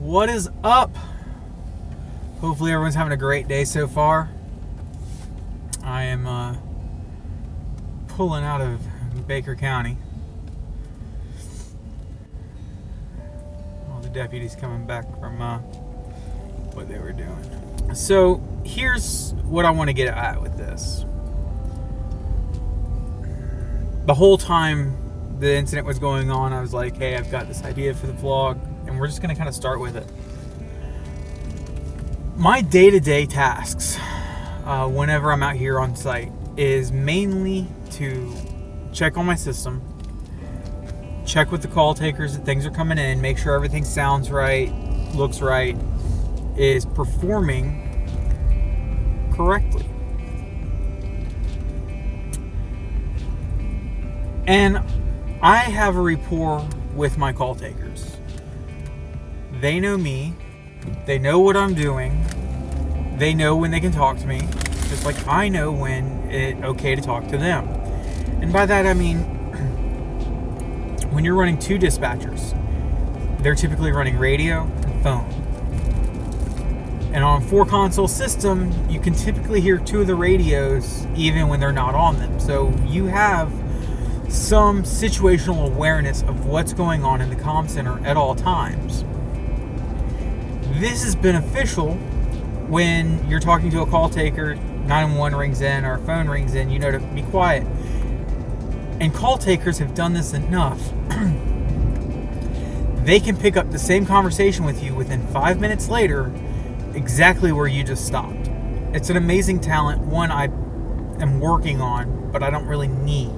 What is up? Hopefully everyone's having a great day so far. I am pulling out of Baker County. All the deputies coming back from what they were doing. So here's what I want to get at with this. The whole time the incident was going on, I was like, hey, I've got this idea for the vlog, and we're just going to kind of start with it. My day-to-day tasks, whenever I'm out here on site, is mainly to check on my system, check with the call takers that things are coming in, make sure everything sounds right, looks right, is performing correctly. And I have a rapport with my call takers. They know me. They know what I'm doing. They know when they can talk to me, just like I know when it's okay to talk to them. And by that I mean, when you're running two dispatchers, they're typically running radio and phone. And on a 4-console system, you can typically hear two of the radios even when they're not on them. So you have some situational awareness of what's going on in the comm center at all times. This is beneficial when you're talking to a call taker, 911 rings in or a phone rings in, you know to be quiet. And call takers have done this enough. They can pick up the same conversation with you within 5 minutes later, exactly where you just stopped. It's an amazing talent, one I am working on, but I don't really need.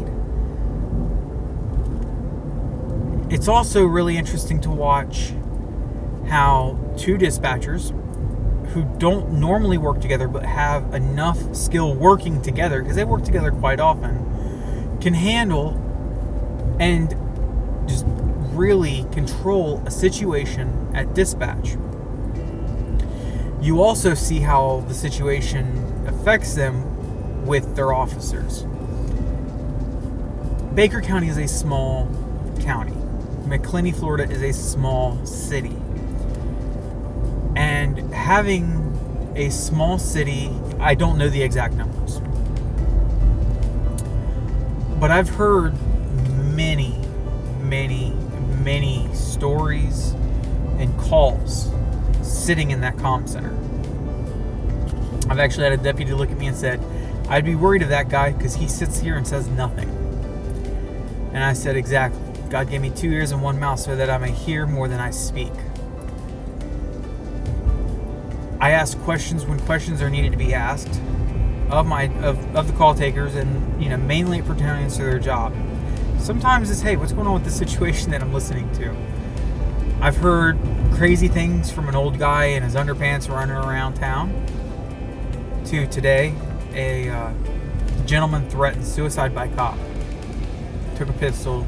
It's also really interesting to watch how two dispatchers who don't normally work together but have enough skill working together, because they work together quite often, can handle and just really control a situation at dispatch. You also see how the situation affects them with their officers. Baker County is a small county. McClenny, Florida is a small city. And having a small city, I don't know the exact numbers, but I've heard many stories and calls sitting in that comm center. I've actually had a deputy look at me and said, I'd be worried of that guy because he sits here and says nothing. And I said, exactly. God gave me 2 ears and 1 mouth so that I may hear more than I speak. I ask questions when questions are needed to be asked of the call takers, and mainly it pertains to their job. Sometimes it's, hey, what's going on with the situation that I'm listening to? I've heard crazy things from an old guy in his underpants running around town to today a gentleman threatened suicide by cop, took a pistol,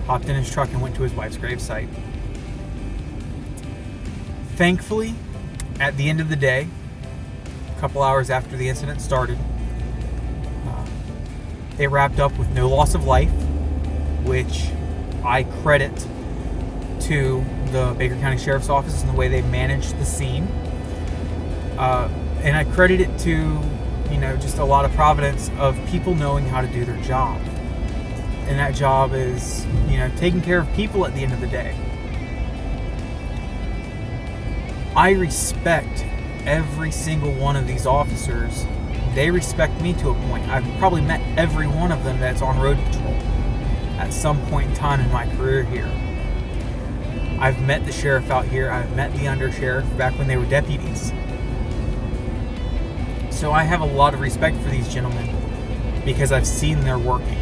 hopped in his truck and went to his wife's gravesite. Thankfully, at the end of the day, a couple hours after the incident started, it wrapped up with no loss of life, which I credit to the Baker County Sheriff's Office and the way they managed the scene. And I credit it to, just a lot of providence of people knowing how to do their job. And that job is, taking care of people at the end of the day. I respect every single one of these officers. They respect me to a point. I've probably met every one of them that's on road patrol at some point in time in my career here. I've met the sheriff out here. I've met the undersheriff back when they were deputies. So I have a lot of respect for these gentlemen because I've seen their working.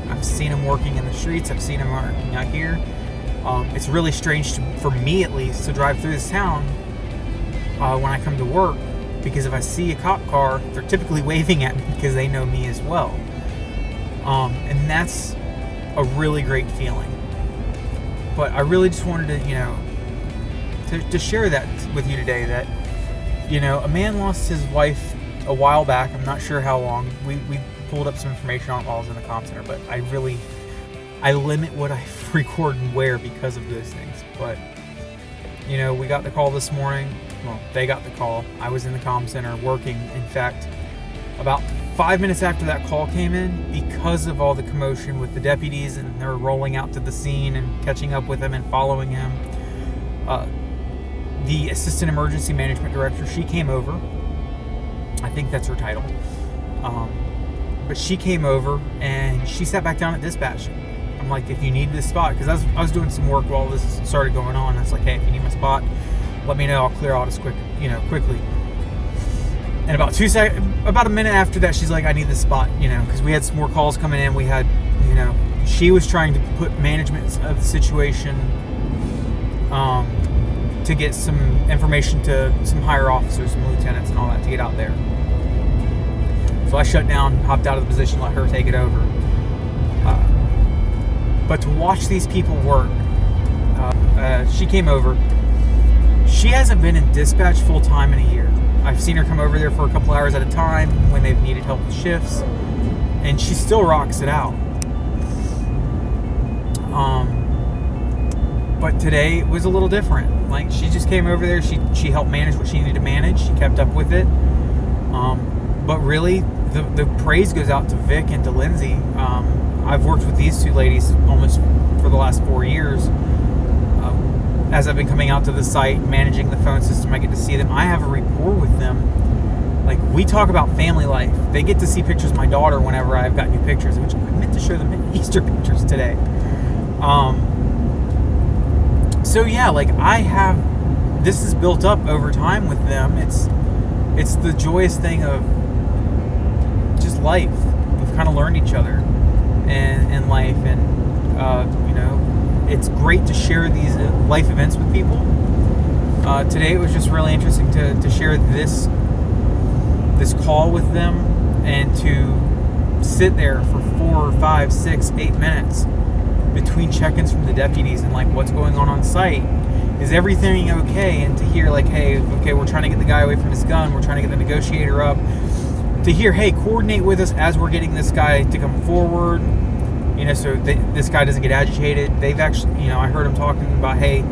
I've seen them working in the streets. I've seen them working out here. It's really strange for me, at least, to drive through this town when I come to work, because if I see a cop car, they're typically waving at me because they know me as well. And that's a really great feeling. But I really just wanted to share that with you today, that a man lost his wife a while back. I'm not sure how long. We pulled up some information on it while I was in the comm center, but I limit what I record and where because of those things. But We got the call this morning. Well, they got the call. I was in the comm center working. In fact, about 5 minutes after that call came in, because of all the commotion with the deputies and they're rolling out to the scene and catching up with him and following him, the assistant emergency management director, she came over. I think that's her title. But she came over and she sat back down at dispatch. I'm like, if you need this spot, because I was doing some work while this started going on. I was like, hey, if you need my spot, let me know. I'll clear out as quickly. And about a minute after that, she's like, I need this spot, because we had some more calls coming in. We had, she was trying to put management of the situation to get some information to some higher officers, some lieutenants and all that to get out there. So I shut down, hopped out of the position, let her take it over. But to watch these people work, she came over. She hasn't been in dispatch full time in a year. I've seen her come over there for a couple hours at a time when they've needed help with shifts, and she still rocks it out. But today it was a little different. Like, she just came over there, she helped manage what she needed to manage, she kept up with it. But really, the praise goes out to Vic and to Lindsay. I've worked with these two ladies almost for the last 4 years. As I've been coming out to the site, managing the phone system, I get to see them. I have a rapport with them. Like, we talk about family life. They get to see pictures of my daughter whenever I've got new pictures, which I meant to show them Easter pictures today. So yeah, like, this is built up over time with them. It's the joyous thing of just life. We've kind of learned each other and life, and it's great to share these life events with people. Today it was just really interesting to share this call with them and to sit there for 4, 5, 6, 8 minutes between check-ins from the deputies and like what's going on site. Is everything okay? And to hear like, hey, okay, we're trying to get the guy away from his gun. We're trying to get the negotiator up. To hear, hey, coordinate with us as we're getting this guy to come forward. So this guy doesn't get agitated. They've actually, I heard him talking about, hey,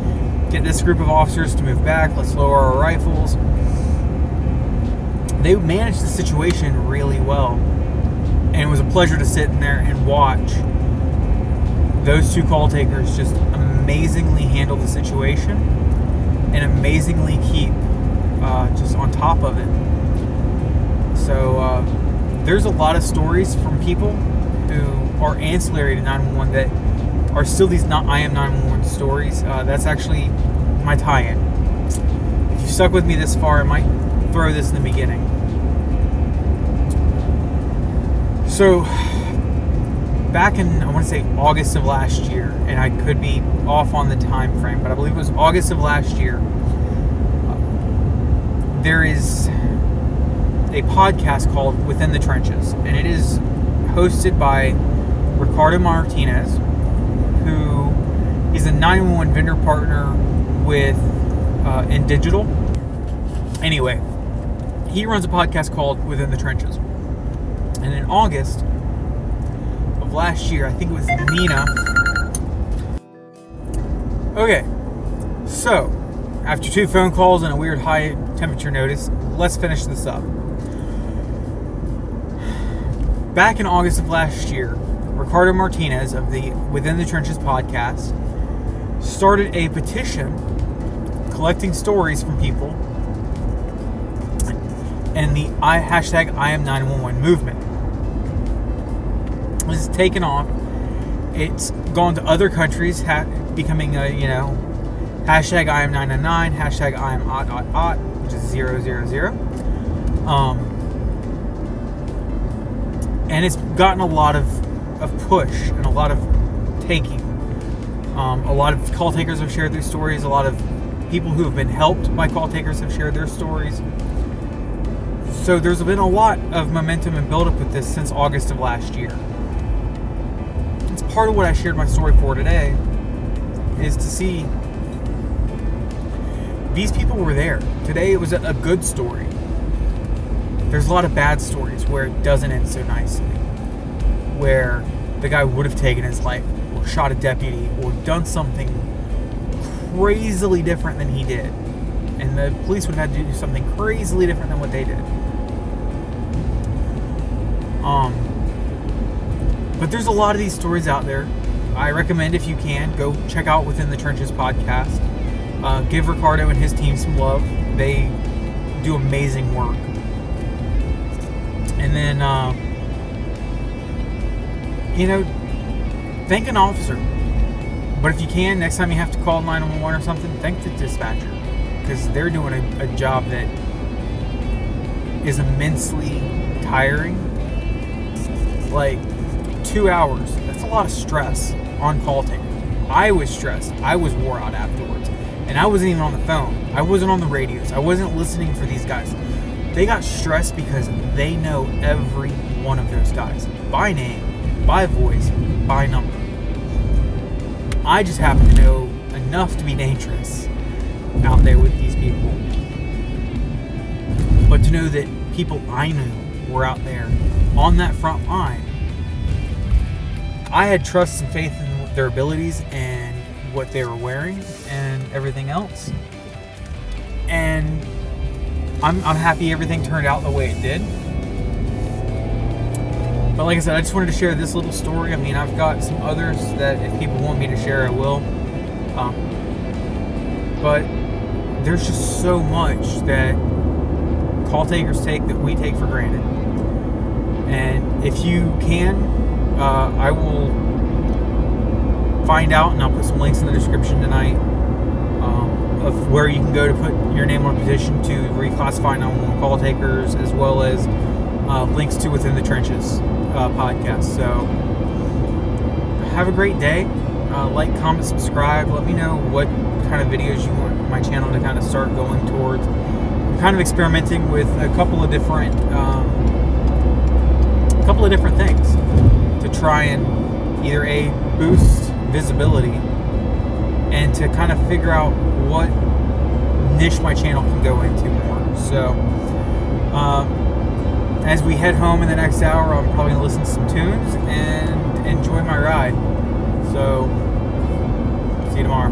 get this group of officers to move back. Let's lower our rifles. They managed the situation really well. And it was a pleasure to sit in there and watch those two call takers just amazingly handle the situation and amazingly keep just on top of it. So there's a lot of stories from people who are ancillary to 911 that are still these I Am 911 stories. That's actually my tie-in. If you stuck with me this far, I might throw this in the beginning. So back in, I want to say August of last year, and I could be off on the time frame, but I believe it was August of last year, there is a podcast called Within the Trenches, and it is hosted by Ricardo Martinez, who is a 911 vendor partner with in digital. Anyway, he runs a podcast called Within the Trenches. And in August of last year, I think it was Nina. Okay, so after 2 phone calls and a weird high temperature notice, let's finish this up. Back in August of last year, Ricardo Martinez of the Within the Trenches podcast started a petition collecting stories from people and the hashtag I Am 911 movement. This has taken off. It's gone to other countries, becoming a, hashtag I Am 999, hashtag I Am which is 000. And it's gotten a lot of push and a lot of taking. A lot of call takers have shared their stories. A lot of people who have been helped by call takers have shared their stories. So there's been a lot of momentum and buildup with this since August of last year. It's part of what I shared my story for today, is to see these people were there. Today it was a good story. There's a lot of bad stories where it doesn't end so nicely, where the guy would have taken his life or shot a deputy or done something crazily different than he did. And the police would have had to do something crazily different than what they did. But there's a lot of these stories out there. I recommend, if you can, go check out Within the Trenches podcast. Give Ricardo and his team some love. They do amazing work. And then, thank an officer. But if you can, next time you have to call 911 or something, thank the dispatcher. Because they're doing a job that is immensely tiring. Like, 2 hours. That's a lot of stress on call taker. I was stressed. I was wore out afterwards. And I wasn't even on the phone. I wasn't on the radios. I wasn't listening for these guys. They got stressed because they know every one of those guys. By name, by voice, by number. I just happen to know enough to be dangerous out there with these people. But to know that people I knew were out there on that front line, I had trust and faith in their abilities and what they were wearing and everything else. And I'm happy everything turned out the way it did. But like I said, I just wanted to share this little story. I mean, I've got some others that if people want me to share, I will. But there's just so much that call takers take that we take for granted. And if you can, I will find out, and I'll put some links in the description tonight of where you can go to put your name on a petition to reclassify 911 call takers, as well as links to Within the Trenches podcast. So have a great day. Like, comment, subscribe. Let me know what kind of videos you want my channel to kind of start going towards. I'm kind of experimenting with a couple of different things to try and either boost visibility and to kind of figure out what niche my channel can go into more. So as we head home in the next hour, I'm probably going to listen to some tunes and enjoy my ride. So see you tomorrow.